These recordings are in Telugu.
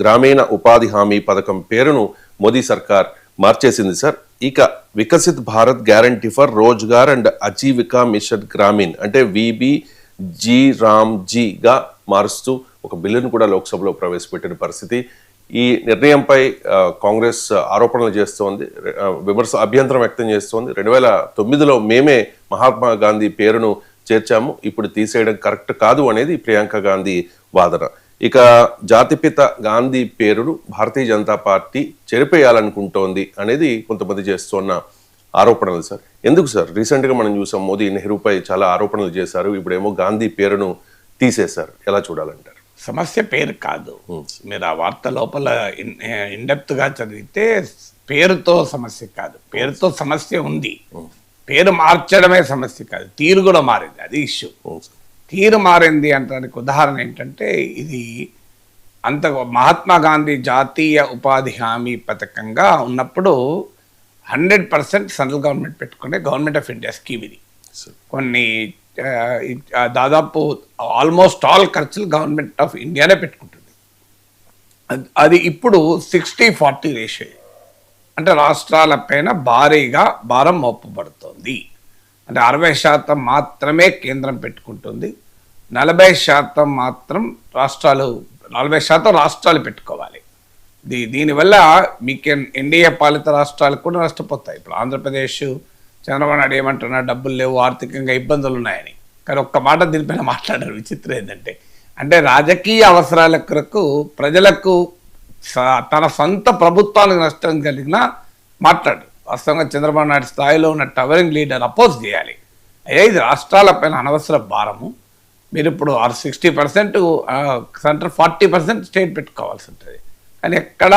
గ్రామీణ ఉపాధి హామీ పథకం పేరును మోదీ సర్కార్ మార్చేసింది సార్. ఇక Viksit Bharat guarantee for Rozgar and Ajeevika mission Gramin అంటే VBGRAMGగా మారుస్తూ ఒక బిల్లును కూడా లోక్సభలో ప్రవేశపెట్టిన పరిస్థితి. ఈ నిర్ణయంపై కాంగ్రెస్ ఆరోపణలు చేస్తోంది, అభ్యంతరం వ్యక్తం చేస్తోంది. 2009లో మేమే మహాత్మా గాంధీ పేరును చేర్చాము, ఇప్పుడు తీసేయడం కరెక్ట్ కాదు అనేది ప్రియాంక గాంధీ వాదన. ఇక జాతిపిత గాంధీ పేరును భారతీయ జనతా పార్టీ చెరిపేయాలనుకుంటోంది అనేది కొంతమంది చేస్తున్న ఆరోపణలు సార్. ఎందుకు సార్? రీసెంట్గా మనం చూసాం, మోదీ నెహ్రూపై చాలా ఆరోపణలు చేశారు, ఇప్పుడేమో గాంధీ పేరును తీసేశారు. ఎలా చూడాలంటారు? సమస్య పేరు కాదు. మీరు ఆ వార్త లోపల ఇన్డెప్త్గా చదివితే పేరుతో సమస్య కాదు, పేరుతో సమస్య ఉంది. పేరు మార్చడమే సమస్య కాదు, తీరు కూడా మారింది, అది ఇష్యూ. తీరు మారింది అంటానికి ఉదాహరణ ఏంటంటే, ఇది అంత మహాత్మా గాంధీ జాతీయ ఉపాధి హామీ పథకంగా ఉన్నప్పుడు 100% సెంట్రల్ గవర్నమెంట్ పెట్టుకునే గవర్నమెంట్ ఆఫ్ ఇండియా స్కీమ్ ఇది. కొన్ని దాదాపు ఆల్మోస్ట్ ఆల్ ఖర్చులు గవర్నమెంట్ ఆఫ్ ఇండియానే పెట్టుకుంటుంది. అది ఇప్పుడు 60-40 రేషియో, అంటే రాష్ట్రాల పైన భారీగా భారం మోపబడుతుంది. అంటే 60% మాత్రమే కేంద్రం పెట్టుకుంటుంది, 40% మాత్రం రాష్ట్రాలు, 40% రాష్ట్రాలు పెట్టుకోవాలి. దీనివల్ల మీకు ఎన్డీఏ పాలిత రాష్ట్రాలు కూడా నష్టపోతాయి. ఇప్పుడు ఆంధ్రప్రదేశ్ చంద్రబాబు నాయుడు ఏమంటున్నా, డబ్బులు లేవు, ఆర్థికంగా ఇబ్బందులు ఉన్నాయని. కానీ ఒక్క మాట దీనిపైన మాట్లాడారు. విచిత్రం ఏంటంటే, అంటే రాజకీయ అవసరాల కొరకు ప్రజలకు తన సొంత ప్రభుత్వానికి నష్టం కలిగినా మాట్లాడు. వాస్తవంగా చంద్రబాబు నాయుడు స్థాయిలో ఉన్న టవరింగ్ లీడర్ అపోజ్ చేయాలి. అయ్యా, ఇది రాష్ట్రాలపైన అనవసర భారము, మీరు ఇప్పుడు 60% సెంటర్, 40% స్టేట్ పెట్టుకోవాల్సి ఉంటుంది. కానీ ఎక్కడ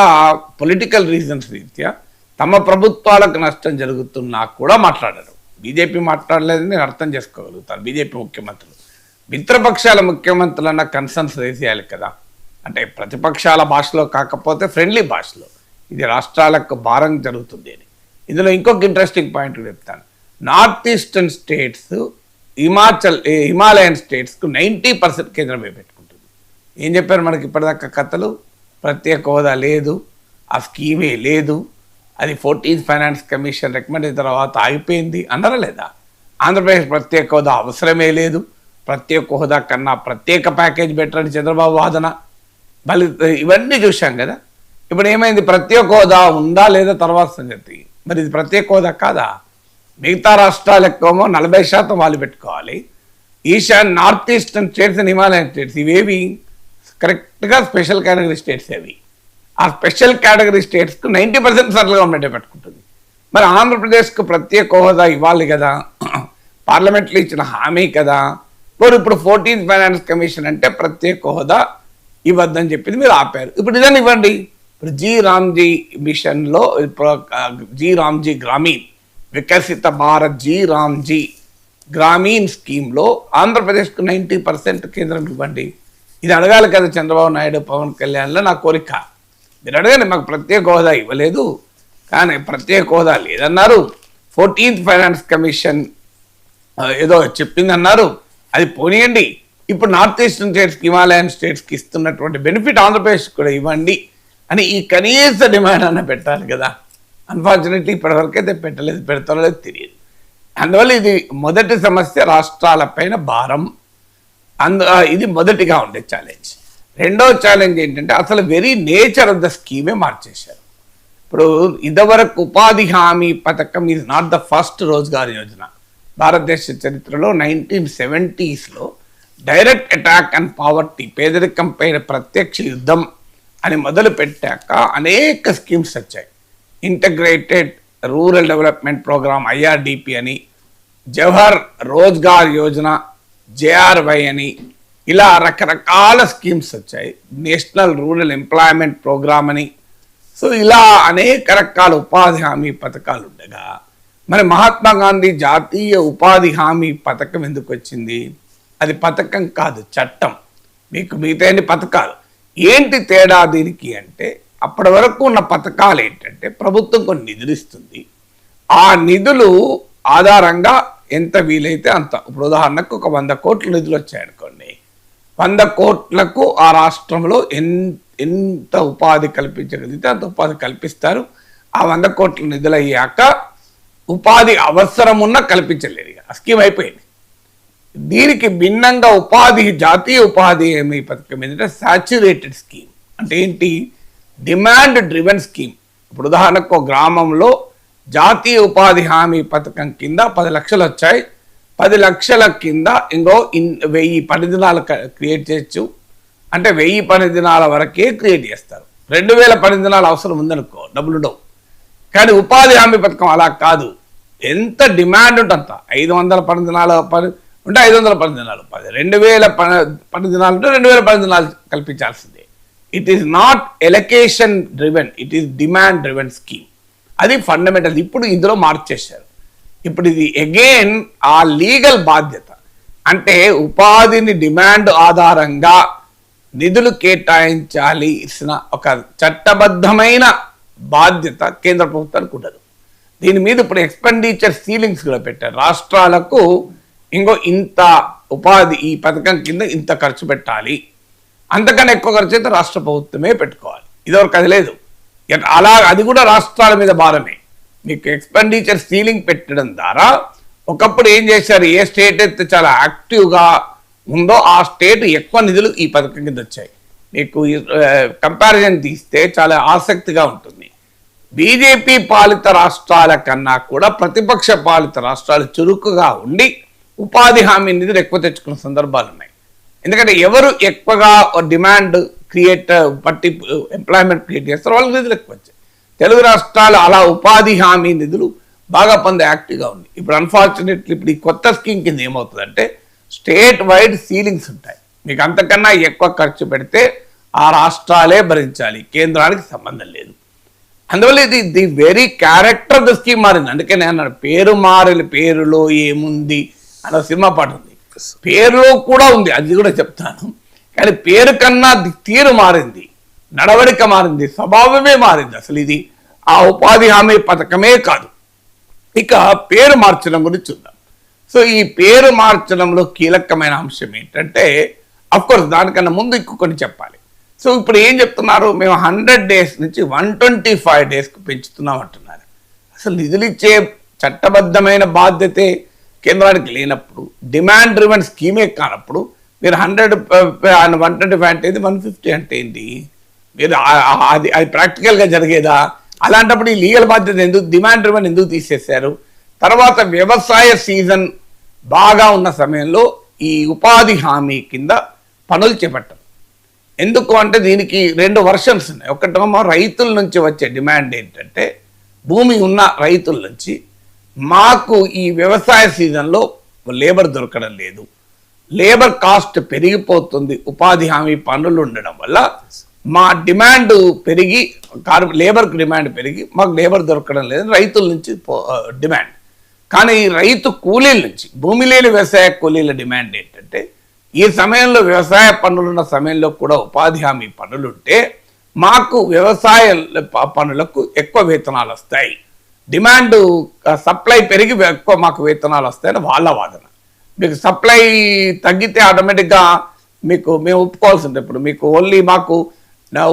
పొలిటికల్ రీజన్స్ రీత్యా తమ ప్రభుత్వాలకు నష్టం జరుగుతున్నా కూడా మాట్లాడరు. బీజేపీ మాట్లాడలేదని నేను అర్థం చేసుకోగలుగుతాను. బీజేపీ ముఖ్యమంత్రులు, మిత్రపక్షాల ముఖ్యమంత్రులన్న కన్సర్న్స్ వేసేయాలి కదా. అంటే ప్రతిపక్షాల భాషలో కాకపోతే ఫ్రెండ్లీ భాషలో ఇది రాష్ట్రాలకు భారం జరుగుతుంది అని. ఇందులో ఇంకొక ఇంట్రెస్టింగ్ పాయింట్ చెప్తాను. నార్త్ ఈస్టర్న్ స్టేట్స్, హిమాలయన్ స్టేట్స్కు 90% కేంద్రమే పెట్టుకుంటుంది. ఏం చెప్పారు మనకి ఇప్పటిదాకా కథలు? ప్రత్యేక హోదా లేదు, ఆ స్కీమే లేదు, అది 14th ఫైనాన్స్ కమిషన్ రికమెండ్ అయిన తర్వాత ఆగిపోయింది అన్నారా లేదా? ఆంధ్రప్రదేశ్ ప్రత్యేక హోదా అవసరమే లేదు, ప్రత్యేక హోదా కన్నా ప్రత్యేక ప్యాకేజ్ బెటర్ అని చంద్రబాబు వాదన. మళ్ళీ ఇవన్నీ చూశాం కదా. ఇప్పుడు ఏమైంది? ప్రత్యేక హోదా ఉందా లేదా తర్వాత సంగతి. మరి ఇది ప్రత్యేక హోదా కాదా? మిగతా రాష్ట్రాలకేమో 40% వాళ్ళు పెట్టుకోవాలి. North eastern states and Himalayan states ఇవేవి కరెక్ట్గా స్పెషల్ కేటగిరీ స్టేట్స్ అవి. ఆ స్పెషల్ కేటగిరీ స్టేట్స్కు 90% సెంట్రల్ గవర్నమెంటే పెట్టుకుంటుంది. మరి ఆంధ్రప్రదేశ్కు ప్రత్యేక హోదా ఇవ్వాలి కదా, పార్లమెంట్లో ఇచ్చిన హామీ కదా. మరి ఇప్పుడు 14th ఫైనాన్స్ కమిషన్ అంటే ప్రత్యేక హోదా ఇవ్వద్దని చెప్పింది, మీరు ఆపారు. ఇప్పుడు ఇదని ఇవ్వండి. ఇప్పుడు GRAMGీ మిషన్లో GRAMGీ గ్రామీణ్ వికసిత భారత్ GRAMGీ గ్రామీణ్ స్కీమ్లో ఆంధ్రప్రదేశ్కు 90% కేంద్రం ఇవ్వండి. ఇది అడగాలి కదా చంద్రబాబు నాయుడు, పవన్ కళ్యాణ్లో నా కోరిక. మీరు అడగండి, మాకు ప్రత్యేక హోదా ఇవ్వలేదు, కానీ ప్రత్యేక హోదా లేదన్నారు. 14th ఫైనాన్స్ కమిషన్ ఏదో చెప్పిందన్నారు, అది పోనీయండి. ఇప్పుడు నార్త్ ఈస్టర్న్ స్టేట్స్కి, హిమాలయన్ స్టేట్స్కి ఇస్తున్నటువంటి బెనిఫిట్ ఆంధ్రప్రదేశ్కి కూడా ఇవ్వండి అని ఈ కనీస డిమాండ్ అన్న పెట్టాలి కదా. అన్ఫార్చునేట్లీ ఇప్పటివరకైతే పెట్టలేదు, పెడతారో లేదు తెలియదు. అందువల్ల ఇది మొదటి సమస్య, రాష్ట్రాలపైన భారం. ఇది మొదటిగా ఉండే ఛాలెంజ్. రెండో ఛాలెంజ్ ఏంటంటే, అసలు వెరీ నేచర్ ఆఫ్ ద స్కీమే మార్చేశారు. ఇప్పుడు ఇదివరకు ఉపాధి హామీ పథకం is not the first Rozgar Yojana. భారతదేశ చరిత్రలో 1970sలో డైరెక్ట్ అటాక్ అండ్ పావర్టీ, పేదరికం పైన ప్రత్యక్ష యుద్ధం అని మొదలు పెట్టాక అనేక స్కీమ్స్ వచ్చాయి. Integrated rural development programme IRDP అని, జవహర్ రోజ్గార్ యోజన JRY అని, ఇలా రకరకాల స్కీమ్స్ వచ్చాయి. నేషనల్ రూరల్ ఎంప్లాయ్మెంట్ ప్రోగ్రామ్ అని. సో ఇలా అనేక రకాల ఉపాధి హామీ పథకాలు ఉండగా మరి మహాత్మా గాంధీ జాతీయ ఉపాధి హామీ పథకం ఎందుకు వచ్చింది? అది పథకం కాదు, చట్టం. మీకు మిగతా పథకాలు ఏంటి తేడా దీనికి అంటే, అప్పటి వరకు ఉన్న పథకాలు ఏంటంటే ప్రభుత్వం కొన్ని నిధులు ఇస్తుంది, ఆ నిధులు ఆధారంగా ఎంత వీలైతే అంత. ఇప్పుడు ఉదాహరణకు ఒక 100 కోట్ల నిధులు వచ్చాయనుకోండి, 100 కోట్లకు ఆ రాష్ట్రంలో ఎంత ఉపాధి కల్పించగలిగితే అంత ఉపాధి కల్పిస్తారు. ఆ 100 కోట్ల నిధులు అయ్యాక ఉపాధి అవసరం ఉన్నా కల్పించలేరు, ఇక స్కీమ్ అయిపోయింది. దీనికి భిన్నంగా జాతీయ ఉపాధి హామీ పథకం ఏంటంటే సాచ్యురేటెడ్ స్కీమ్. అంటే ఏంటి? Demand driven scheme. ఇప్పుడు ఉదాహరణకు ఒక గ్రామంలో జాతీయ ఉపాధి హామీ పథకం కింద 10 లక్షలు వచ్చాయి. 10 లక్షల కింద 1000 పని దినాలు క్రియేట్ చేయొచ్చు. అంటే 1000 పని దినాల వరకే క్రియేట్ చేస్తారు. 2000 పని దినాలు అవసరం ఉందనుకో, డబ్బులు ఉండవు. కానీ ఉపాధి హామీ పథకం అలా కాదు. ఎంత డిమాండ్ ఉంటే అంత. 500 పని దినాలు ఉంటే 500 పని దినాలు, 2000 పని దినాలు ఉంటే 2000 పని దినాలు కల్పించాల్సిందే. It is not allocation driven, it is demand driven scheme. అది ఫండమెంటల్. ఇప్పుడు ఇందులో మార్చేశారు. ఇప్పుడు ఇది అగైన్ ఆ లీగల్ బాధ్యత. అంటే ఉపాధిని డిమాండ్ ఆధారంగా నిధులు కేటాయించాలి ఇచ్చిన ఒక చట్టబద్ధమైన బాధ్యత కేంద్ర ప్రభుత్వానికి ఉండదు. దీని మీద ఇప్పుడు ఎక్స్పెండిచర్ సీలింగ్స్ కూడా పెట్టారు. రాష్ట్రాలకు ఇంత ఉపాధి ఈ పథకం కింద ఇంత ఖర్చు పెట్టాలి, అంతకన్నా ఎక్కువ ఖర్చు అయితే రాష్ట్ర ప్రభుత్వమే పెట్టుకోవాలి. ఇదివరకు అది లేదు. అలా అది కూడా రాష్ట్రాల మీద భారమే. మీకు ఎక్స్పెండిచర్ సీలింగ్ పెట్టడం ద్వారా ఒకప్పుడు ఏం చేశారు, ఏ స్టేట్ అయితే చాలా యాక్టివ్గా ఉందో ఆ స్టేట్ ఎక్కువ నిధులు ఈ పథకం కింద వచ్చాయి. మీకు కంపారిజన్ తీస్తే చాలా ఆసక్తిగా ఉంటుంది. బీజేపీ పాలిత రాష్ట్రాల కన్నా కూడా ప్రతిపక్ష పాలిత రాష్ట్రాలు చురుకుగా ఉండి ఉపాధి హామీ నిధులు ఎక్కువ తెచ్చుకున్న సందర్భాలు ఉన్నాయి. ఎందుకంటే ఎవరు ఎక్కువగా డిమాండ్ ఎంప్లాయ్మెంట్ క్రియేట్ చేస్తారు వాళ్ళకి నిధులు ఎక్కువ వచ్చాయి. తెలుగు రాష్ట్రాలు అలా ఉపాధి హామీ నిధులు బాగా పొందే యాక్టివ్గా ఉంది. ఇప్పుడు అన్ఫార్చునేట్లీ ఇప్పుడు ఈ కొత్త స్కీమ్ కింద ఏమవుతుందంటే స్టేట్ వైడ్ సీలింగ్స్ ఉంటాయి. మీకు అంతకన్నా ఎక్కువ ఖర్చు పెడితే ఆ రాష్ట్రాలే భరించాలి, కేంద్రానికి సంబంధం లేదు. అందువల్ల ఇది the very character of the scheme మారింది. అందుకే నేను అన్నాడు పేరులో ఏముంది అన్న సినిమా పాట ఉంది. పేరులో కూడా ఉంది, అది కూడా చెప్తాను. కానీ పేరు కన్నా తీరు మారింది, నడవడిక మారింది, స్వభావమే మారింది. అసలు ఇది ఆ ఉపాధి హామీ పథకమే కాదు. ఇక పేరు మార్చడం గురించి చూద్దాం. సో ఈ పేరు మార్చడంలో కీలకమైన అంశం ఏంటంటే అఫ్కోర్స్ దానికన్నా ముందు ఇంకొకటి చెప్పాలి. సో ఇప్పుడు ఏం చెప్తున్నారు, మేము 100 days నుంచి 125 daysకు పెంచుతున్నాం అంటున్నారు. అసలు నిధులు ఇచ్చే చట్టబద్ధమైన బాధ్యతే కేంద్రానికి లేనప్పుడు, డిమాండ్ డ్రివెన్ స్కీమే కానప్పుడు మీరు 125 అంటే 150 అంటే ఏంటి? మీరు అది ప్రాక్టికల్గా జరిగేదా? అలాంటప్పుడు ఈ లీగల్ బాధ్యత ఎందుకు, డిమాండ్ డ్రివెన్ ఎందుకు తీసేశారు? తర్వాత వ్యవసాయ సీజన్ బాగా ఉన్న సమయంలో ఈ ఉపాధి హామీ కింద పనులు చేపట్టారు. ఎందుకు అంటే దీనికి 2 వర్షన్స్ ఉన్నాయి. ఒకటేమో రైతుల నుంచి వచ్చే డిమాండ్ ఏంటంటే భూమి ఉన్న రైతుల నుంచి మాకు ఈ వ్యవసాయ సీజన్లో లేబర్ దొరకడం లేదు, లేబర్ కాస్ట్ పెరిగిపోతుంది, ఉపాధి హామీ పనులు ఉండడం వల్ల మా డిమాండ్ పెరిగి లేబర్కి డిమాండ్ పెరిగి మాకు లేబర్ దొరకడం లేదు రైతుల నుంచి డిమాండ్. కానీ రైతు కూలీల నుంచి, భూమి లేని వ్యవసాయ కూలీల డిమాండ్ ఏంటంటే ఈ సమయంలో వ్యవసాయ పనులున్న సమయంలో కూడా ఉపాధి హామీ పనులుంటే మాకు వ్యవసాయ పనులకు ఎక్కువ వేతనాలు వస్తాయి, డిమాండ్ సప్లై పెరిగి ఎక్కువ మాకు వేతనాలు వస్తాయని వాళ్ళ వాదన. మీకు సప్లై తగ్గితే ఆటోమేటిక్గా మేము ఒప్పుకోవాల్సి ఉంటుంది. ఇప్పుడు మీకు ఓన్లీ మాకు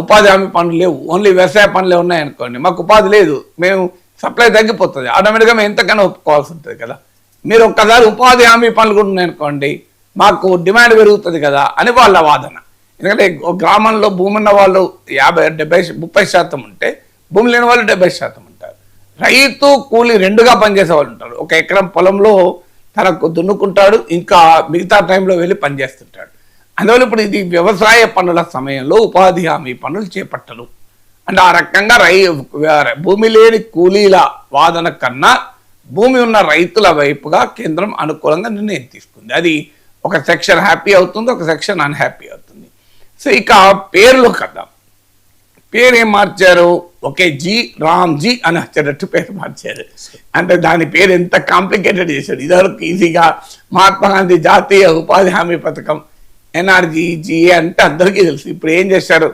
ఉపాధి హామీ పనులు లేవు, ఓన్లీ వ్యవసాయ పనులే ఉన్నాయనుకోండి, మాకు ఉపాధి లేదు, మేము సప్లై తగ్గిపోతుంది, ఆటోమేటిక్గా మేము ఎంతకైనా ఒప్పుకోవాల్సి ఉంటుంది కదా. మీరు ఒక్కసారి ఉపాధి హామీ పనులు కూడా ఉన్నాయనుకోండి, మాకు డిమాండ్ పెరుగుతుంది కదా అని వాళ్ళ వాదన. ఎందుకంటే గ్రామంలో భూమి ఉన్న వాళ్ళు 30% ఉంటే భూమి లేని వాళ్ళు 70% ఉంటారు. రైతు కూలి 2గా పనిచేసే వాళ్ళు ఉంటారు. 1 ఎకరం పొలంలో తనకు దున్నుకుంటాడు, ఇంకా మిగతా టైంలో వెళ్ళి పనిచేస్తుంటాడు. అందువల్ల ఇప్పుడు ఇది వ్యవసాయ పనుల సమయంలో ఉపాధి హామీ పనులు చేపట్టరు. అంటే ఆ రకంగా భూమి లేని కూలీల వాదన కన్నా భూమి ఉన్న రైతుల వైపుగా కేంద్రం అనుకూలంగా నిర్ణయం తీసుకుంది. అది ఒక సెక్షన్ హ్యాపీ అవుతుంది, ఒక సెక్షన్ అన్హ్యాపీ అవుతుంది. సో ఇక పేర్లు కదా, పేరు ఏం మార్చారు, ఒకే రామ్జీ అని వచ్చేటట్టు పేరు మార్చారు. అంటే దాని పేరు ఎంత కాంప్లికేటెడ్ చేశాడు. ఇదివరకు ఈజీగా మహాత్మా గాంధీ జాతీయ ఉపాధి హామీ పథకం NRGGA అంటే అందరికీ తెలుసు. ఇప్పుడు ఏం చేశారు,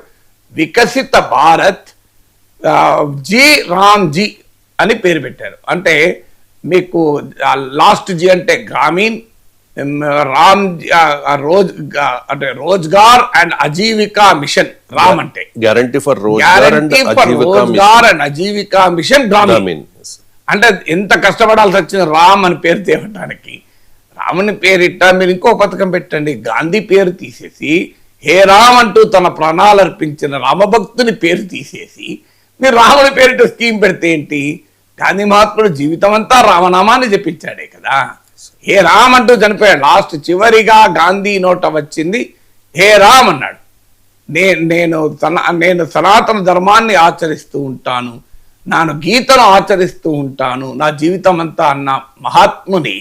వికసిత భారత్ రామ్జీ అని పేరు పెట్టారు. అంటే మీకు లాస్ట్ జీ అంటే గ్రామీణ్, రామ్ అంటే రోజ్గార్ అండ్ అజీవికా మిషన్. రామ్ అంటే guarantee for Rozgar and Ajeevika mission Gramin. అంటే ఎంత కష్టపడాల్సి వచ్చింది రామ్ అని పేరు తేవడానికి. రాముని పేరిట మీరు ఇంకో పథకం పెట్టండి, గాంధీ పేరు తీసేసి హే రామ్ అంటూ తన ప్రాణాలు అర్పించిన రామభక్తుని పేరు తీసేసి మీరు రాముని పేరిట స్కీమ్ పెడితే ఏంటి? గాంధీ మహాత్ముడు జీవితం అంతా రామనామాన్ని జపించాడే కదా. హే రామ్ అంటూ చనిపోయాడు. లాస్ట్ చివరిగా గాంధీ నోట వచ్చింది హే రామ్ అన్నాడు. నేను సనాతన ధర్మాన్ని ఆచరిస్తూ ఉంటాను, నేను గీతను ఆచరిస్తూ ఉంటాను నా జీవితం అంతా అన్న మహాత్ముని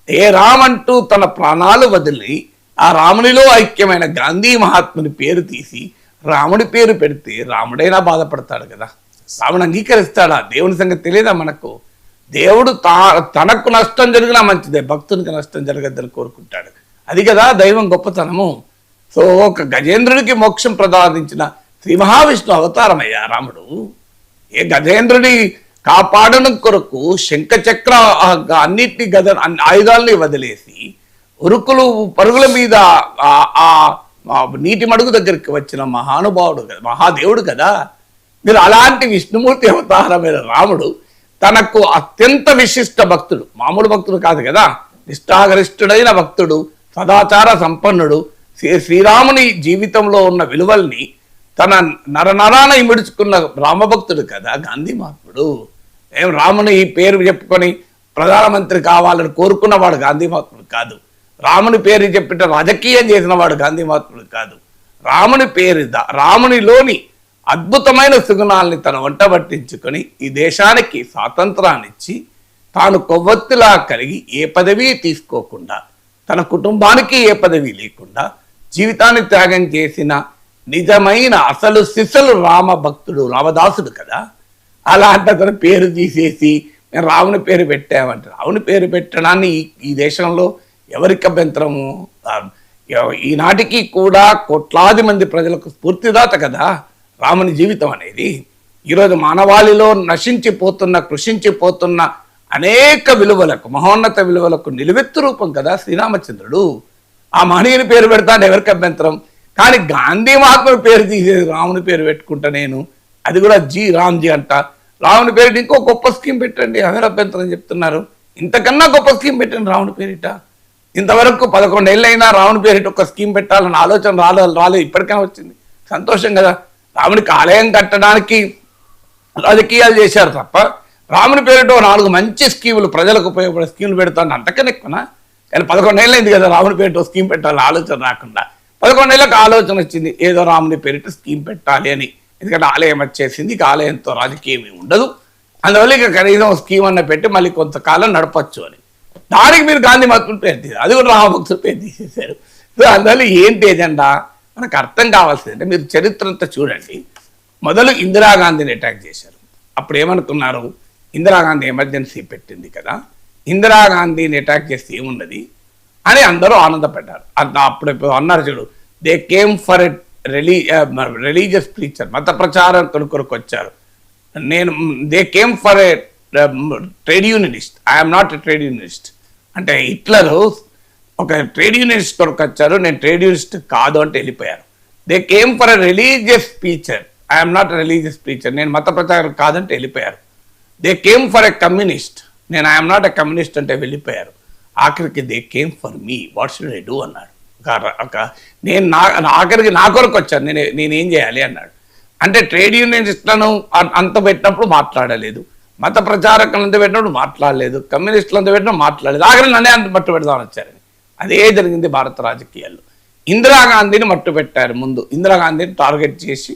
హే రామ్ అంటూ తన ప్రాణాలు వదిలి ఆ రామునిలో ఐక్యమైన గాంధీ మహాత్ముని పేరు తీసి రాముడి పేరు పెడితే రాముడైనా బాధపడతాడు కదా. రాముడు అంగీకరిస్తాడా? దేవుని సంగతి తెలియదా మనకు? దేవుడు తనకు నష్టం జరిగినా మంచిదే, భక్తునికి నష్టం జరగద్దని కోరుకుంటాడు. అది కదా దైవం గొప్పతనము. సో ఒక గజేంద్రుడికి మోక్షం ప్రసాదించిన శ్రీ మహావిష్ణు అవతారమయ్యా రాముడు. ఏ గజేంద్రుడి కాపాడడం కొరకు శంఖ చక్ర అన్నిటినీ ఆయుధాలని వదిలేసి ఉరుకులు పరుగుల మీద ఆ నీటి మడుగు దగ్గరికి వచ్చిన మహానుభావుడు కదా, మహాదేవుడు కదా. మీరు అలాంటి విష్ణుమూర్తి అవతారమైన రాముడు తనకు అత్యంత విశిష్ట భక్తుడు, మామూలు భక్తుడు కాదు కదా, నిష్ఠాగరిష్ఠుడైన భక్తుడు, సదాచార సంపన్నుడు, శ్రీరాముని జీవితంలో ఉన్న విలువల్ని తన నరనరాన ఇమిడుచుకున్న రామభక్తుడు కదా గాంధీ మహాత్ముడు. ఏం రాముని ఈ పేరు చెప్పుకొని ప్రధానమంత్రి కావాలని కోరుకున్నవాడు గాంధీ మహాత్ముడు కాదు. రాముని పేరు చెప్పిన రాజకీయం చేసిన వాడు గాంధీ మహాత్ముడు కాదు. రాముని పేరు రామునిలోని అద్భుతమైన సుగుణాలని తన వంట పట్టించుకొని ఈ దేశానికి స్వాతంత్రాన్ని ఇచ్చి తాను కొవ్వొత్తిలా కలిగి ఏ పదవి తీసుకోకుండా తన కుటుంబానికి ఏ పదవి లేకుండా జీవితాన్ని త్యాగం చేసిన నిజమైన అసలు సిసలు రామ భక్తుడు రామదాసుడు కదా. అలాంటి అతను పేరు తీసేసి మేము రాముని పేరు పెట్టామంటే రాముని పేరు పెట్టడాన్ని ఈ దేశంలో ఎవరికి అభ్యంతరము? ఈనాటికి కూడా కోట్లాది మంది ప్రజలకు స్ఫూర్తిదాత కదా రాముని జీవితం అనేది. ఈరోజు మానవాళిలో నశించిపోతున్న కృషించిపోతున్న అనేక విలువలకు మహోన్నత విలువలకు నిలువెత్తు రూపం కదా శ్రీరామచంద్రుడు. ఆ మహనీయుని పేరు పెడతాను ఎవరికి అభ్యంతరం? కానీ గాంధీ మహాత్ముని పేరు తీసేది రాముని పేరు పెట్టుకుంటా నేను, అది కూడా రామ్జీ అంట. రాముని పేరు ఇంకో గొప్ప స్కీమ్ పెట్టండి, ఎవరు అభ్యంతరం చెప్తున్నారు? ఇంతకన్నా గొప్ప స్కీమ్ పెట్టండి రాముని పేరిట. ఇంతవరకు 11 ఏళ్ళైనా రాముని పేరిట ఒక స్కీమ్ పెట్టాలన్న ఆలోచన రాలేదు, ఇప్పటికైనా వచ్చింది, సంతోషం కదా. రామునికి ఆలయం కట్టడానికి రాజకీయాలు చేశారు తప్ప రాముని పేరిట 4 మంచి స్కీములు ప్రజలకు ఉపయోగపడే స్కీములు పెడతాను అంతకన్నా ఎక్కువనా? కానీ 11 ఏళ్ళైంది కదా రాముని పేరిట స్కీమ్ పెట్టాలని ఆలోచన రాకుండా. 11 ఏళ్ళకి ఆలోచన వచ్చింది ఏదో రాముని పేరిట స్కీమ్ పెట్టాలి అని. ఎందుకంటే ఆలయం వచ్చేసింది, ఇక ఆలయంతో రాజకీయం ఉండదు, అందువల్ల ఇక కనీసం స్కీమ్ అన్న పెట్టి మళ్ళీ కొంతకాలం నడపచ్చు అని. దానికి మీరు గాంధీ మహాత్ముని పేరు తీశారు, అది కూడా రామభక్తుడు పేరు తీసేశారు. సో అందువల్ల ఏంటి ఎజెండా మనకు అర్థం కావాల్సిందంటే మీరు చరిత్ర అంతా చూడండి. మొదలు ఇందిరాగాంధీని అటాక్ చేశారు. అప్పుడు ఏమనుకున్నారు? ఇందిరాగాంధీ ఎమర్జెన్సీ పెట్టింది కదా, ఇందిరాగాంధీని అటాక్ చేస్తే ఏమున్నది అని అందరూ ఆనందపడ్డారు. అప్పుడు అన్నారు చూడు, they came for a religious preacher, మత ప్రచారం కొరకు వచ్చారు. They came for a trade unionist, I'm not a trade unionist అంటే హిట్లర్ ఒక ట్రేడ్ యూనియనిస్ట్ కొరకు వచ్చారు, నేను ట్రేడ్ యూనియనిస్ట్ కాదు అంటే వెళ్ళిపోయారు. They came for a religious preacher, I'm not a religious preacher, నేను మత ప్రచారం కాదంటే వెళ్ళిపోయారు. They came for a communist, నేను ఐఎమ్ నాట్ ఎ కమ్యూనిస్ట్ అంటే వెళ్ళిపోయారు. ఆఖరికి they came for me, what should I do అన్నాడు. నేను ఆఖరికి నా కొరకు వచ్చాను, నేనేం చేయాలి అన్నాడు. అంటే ట్రేడ్ యూనియనిస్టులను అంత పెట్టినప్పుడు మాట్లాడలేదు, మత ప్రచారకులు అంత పెట్టినప్పుడు మాట్లాడలేదు, కమ్యూనిస్టులు అంత పెట్టినప్పుడు మాట్లాడలేదు, ఆఖరి నన్నే అంత మట్టు పెడదామని వచ్చారని. అదే జరిగింది భారత రాజకీయాల్లో. ఇందిరాగాంధీని మట్టు పెట్టారు ముందు, ఇందిరాగాంధీని టార్గెట్ చేసి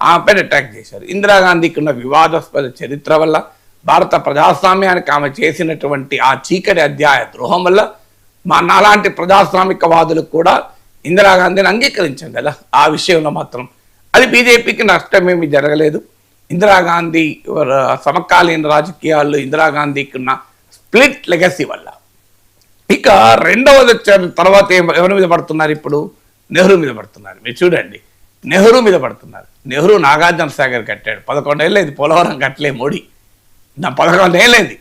ఆమెపైన అటాక్ చేశారు. ఇందిరాగాంధీకి ఉన్న వివాదాస్పద చరిత్ర వల్ల, భారత ప్రజాస్వామ్యానికి ఆమె చేసినటువంటి ఆ చీకటి అధ్యాయ ద్రోహం వల్ల నాలాంటి ప్రజాస్వామికవాదులు కూడా ఇందిరాగాంధీని అంగీకరించాం కదా. ఆ విషయంలో మాత్రం అది బీజేపీకి నష్టమేమి జరగలేదు. ఇందిరాగాంధీ సమకాలీన రాజకీయాల్లో ఇందిరాగాంధీకి ఉన్న స్ప్లిట్ లెగసీ వల్ల. ఇక రెండవది వచ్చారు తర్వాత ఎవరి మీద పడుతున్నారు? ఇప్పుడు నెహ్రూ మీద పడుతున్నారు. మీరు చూడండి, నెహ్రూ మీద పడుతున్నారు. నెహ్రూ నాగార్జున సాగర్ కట్టాడు, 11 ఏళ్ళైంది. పోలవరం కట్టలే మోడీ, 11 ఏళ్ళైంది.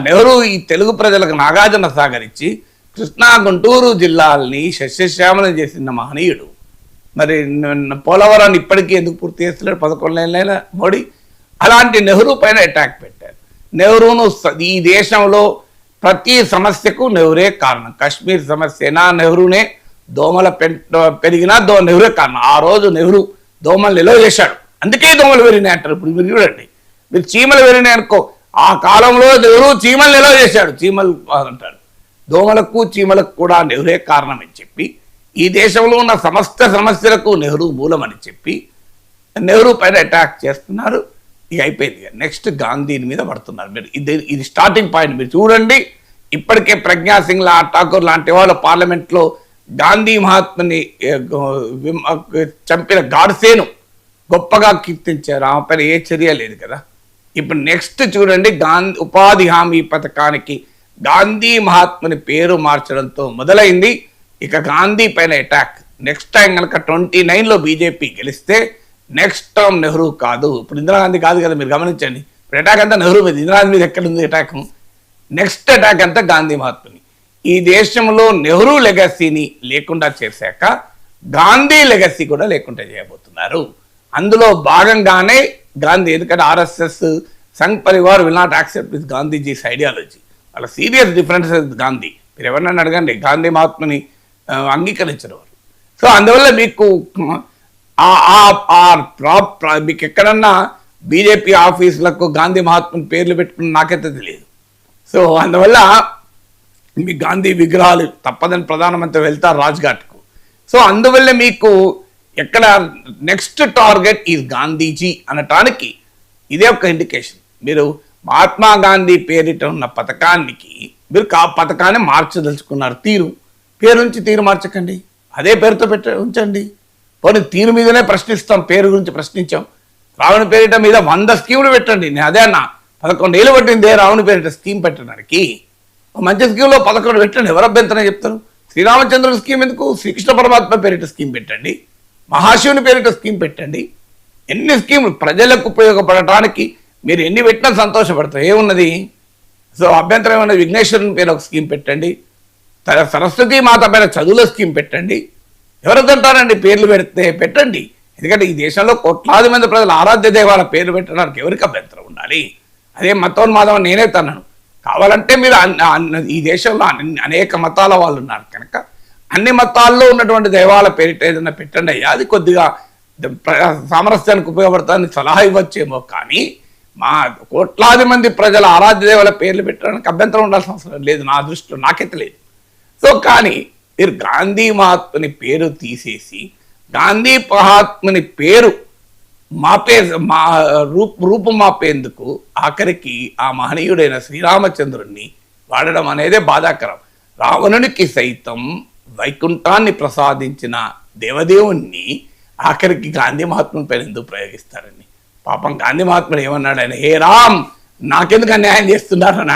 నెహ్రూ ఈ తెలుగు ప్రజలకు నాగార్జున సాగర్ ఇచ్చి కృష్ణా గుంటూరు జిల్లాల్ని సస్యశ్యామలం చేసిన మహనీయుడు. మరి పోలవరాన్ని ఇప్పటికీ ఎందుకు పూర్తి చేస్తున్నాడు 11 ఏళ్ళైనా మోడీ? అలాంటి నెహ్రూ పైన అటాక్ పెట్టారు. నెహ్రూను ఈ దేశంలో ప్రతి సమస్యకు నెహ్రూరే కారణం. కాశ్మీర్ సమస్యనా నెహ్రూనే, దోమల పెరిగినా నెహ్రూరే కారణం. ఆ రోజు నెహ్రూ దోమలు నిలవ చేశాడు, అందుకే దోమలు పెరిగినాయి అంటారు. ఇప్పుడు మీరు చూడండి, మీరు చీమలు పెరిగినాయి అనుకో, ఆ కాలంలో నెహ్రూ చీమలు నిలవ చేశాడు, చీమలు అంటారు. దోమలకు చీమలకు కూడా నెహ్రూరే కారణం అని చెప్పి, ఈ దేశంలో ఉన్న సమస్త సమస్యలకు నెహ్రూ మూలమని చెప్పి నెహ్రూ పైన అటాక్ చేస్తున్నారు. ఇక అయిపోయింది. నెక్స్ట్ గాంధీని మీద పడుతున్నారు. మీరు ఇది స్టార్టింగ్ పాయింట్. మీరు చూడండి, ఇప్పటికే ప్రజ్ఞా సింగ్ ఠాకూర్ లాంటి వాళ్ళు పార్లమెంట్లో గాంధీ మహాత్ముని చంపిన గాడ్సేను గొప్పగా కీర్తించారు. ఆమె పైన ఏ చర్య లేదు కదా. ఇప్పుడు నెక్స్ట్ చూడండి, ఉపాధి హామీ పథకానికి గాంధీ మహాత్ముని పేరు మార్చడంతో మొదలైంది. ఇక గాంధీ పైన అటాక్. నెక్స్ట్ టైం కనుక 29లో బీజేపీ గెలిస్తే నెక్స్ట్ టర్మ్ నెహ్రూ కాదు, ఇప్పుడు ఇందిరాగాంధీ కాదు కదా. మీరు గమనించండి, ఇప్పుడు అటాక్ అంతా నెహ్రూ మీద, ఇందిరాగాంధీ మీద ఎక్కడ ఉంది అటాక్? నెక్స్ట్ అటాక్ అంతా గాంధీ మహాత్ముని. ఈ దేశంలో నెహ్రూ లెగసీని లేకుండా చేశాక గాంధీ లెగసీ కూడా లేకుండా చేయబోతున్నారు. అందులో భాగంగానే గాంధీ, ఎందుకంటే RSS Sangh Parivar will not accept with Gandhiji's ideology. వాళ్ళ సీరియస్ డిఫరెన్సెస్ గాంధీ. మీరు ఎవరినైనా అడగండి, గాంధీ మహాత్ముని అంగీకరించిన వారు. సో అందువల్ల మీకు మీకు ఎక్కడన్నా బీజేపీ ఆఫీసులకు గాంధీ మహాత్ముని పేర్లు పెట్టుకుని నాకైతే తెలియదు. సో అందువల్ల మీ గాంధీ విగ్రహాలు తప్పదని ప్రధానమంత్రి వెళ్తారు రాజ్ఘాట్కు. సో అందువల్ల మీకు ఎక్కడ నెక్స్ట్ టార్గెట్ ఈ గాంధీజీ అనటానికి ఇదే ఒక ఇండికేషన్. మీరు మహాత్మా గాంధీ పేరిట ఉన్న పథకానికి మీరు పథకాన్ని మార్చదలుచుకున్నారు. పేరు నుంచి తీరు మార్చకండి, అదే పేరుతో ఉంచండి. పోనీ తీరు మీదనే ప్రశ్నిస్తాం, పేరు గురించి ప్రశ్నించాం. రావణి పేరిట మీద 100 స్కీములు పెట్టండి. నేను అదే అన్నా, 11 ఏళ్ళు పట్టిందే రావణి పేరిట స్కీమ్ పెట్టడానికి. మంచి స్కీమ్లో 11 పెట్టండి, ఎవరు అభ్యంతరం చెప్తారు? శ్రీరామచంద్రుని స్కీమ్ ఎందుకు? శ్రీకృష్ణ పరమాత్మ పేరిట స్కీమ్ పెట్టండి, మహాశివుని పేరిట స్కీమ్ పెట్టండి. ఎన్ని స్కీములు ప్రజలకు ఉపయోగపడటానికి మీరు ఎన్ని పెట్టినా సంతోషపడతారు. ఏమున్నది? సో అభ్యంతరం ఏమన్నా? విఘ్నేశ్వరుని పేరు ఒక స్కీమ్ పెట్టండి, సరస్వతి మాత పైన చదువుల స్కీమ్ పెట్టండి. ఎవరిదంటారండి పేర్లు పెడితే? పెట్టండి. ఎందుకంటే ఈ దేశంలో కోట్లాది మంది ప్రజలు ఆరాధ్య దేవాల పేర్లు పెట్టడానికి ఎవరికి అభ్యంతరం ఉండాలి? అదే మతోన్మాదం నేనే తన్నాను. కావాలంటే మీరు ఈ దేశంలో అనేక మతాల వాళ్ళు ఉన్నారు కనుక అన్ని మతాల్లో ఉన్నటువంటి దైవాల పేరిట ఏదైనా పెట్టండి అయ్యా, అది కొద్దిగా సామరస్యానికి ఉపయోగపడతానని సలహా ఇవ్వచ్చేమో. కానీ మా కోట్లాది మంది ప్రజల ఆరాధ్య దేవాల పేర్లు పెట్టడానికి అభ్యంతరం ఉండాల్సిన అవసరం లేదు, నా దృష్టిలో నాకైతే లేదు. సో కానీ మీరు గాంధీ మహాత్ముని పేరు తీసేసి గాంధీ మహాత్ముని పేరు రూపం మాపేందుకు ఆఖరికి ఆ మహనీయుడైన శ్రీరామచంద్రుణ్ణి వాడడం అనేదే బాధాకరం. రావణునికి సైతం వైకుంఠాన్ని ప్రసాదించిన దేవదేవుణ్ణి ఆఖరికి గాంధీ మహాత్ముని పేరు ఎందుకు ప్రయోగిస్తారండి? పాపం గాంధీ మహాత్ముడు ఏమన్నాడు? ఆయన హే రామ్, నాకెందుకు అన్యాయం చేస్తున్నారు అని